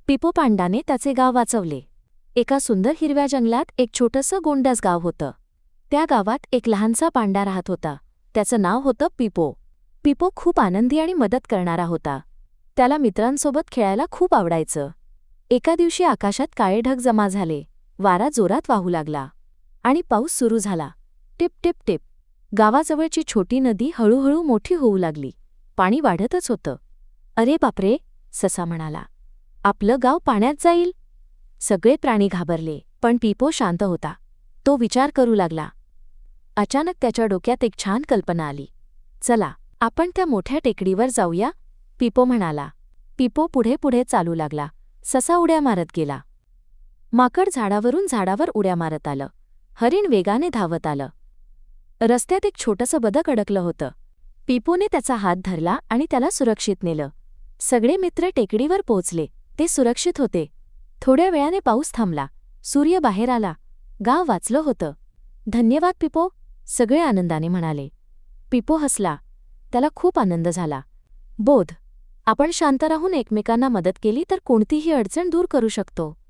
पिपो पांडाने त्याचे गाव वाचवले. एका सुंदर हिरव्या जंगलात एक छोटंसं गोंडस गाव होतं. त्या गावात एक लहानसा पांडा राहत होता. त्याचं नाव होतं पिपो. पिपो खूप आनंदी आणि मदत करणारा होता. त्याला मित्रांसोबत खेळायला खूप आवडायचं. एका दिवशी आकाशात काळे ढग जमा झाले, वारा जोरात वाहू लागला आणि पाऊस सुरू झाला. Tip tip tip. गावाजवळची छोटी नदी हळूहळू मोठी होऊ लागली. पाणी वाढतच होतं. अरे बापरे, ससा म्हणाला. आपलं गाव पाण्यात जाईल. सगळे प्राणी घाबरले, पण पिपो शांत होता. तो विचार करू लागला. अचानक त्याच्या डोक्यात एक छान कल्पना आली. चला, आपण त्या मोठ्या टेकडीवर जाऊया, पिपो म्हणाला. पिपो पुढे पुढे चालू लागला. ससा उड्या मारत गेला. माकड झाडावरून झाडावर उड्या मारत आलं. हरिण वेगाने धावत आलं. रस्त्यात एक छोटंसं बदक अडकलं होतं. पिपोने त्याचा हात धरला आणि त्याला सुरक्षित नेलं. सगळे मित्र टेकडीवर पोहोचले. ते सुरक्षित होते. थोड्या वेळाने पाऊस थांबला. सूर्य बाहेर आला. गाव वाचलं होतं. धन्यवाद पिपो, सगळे आनंदाने म्हणाले. पिपो हसला. त्याला खूप आनंद झाला. बोध, आपण शांत राहून एकमेकांना मदत केली तर कोणतीही अडचण दूर करू शकतो.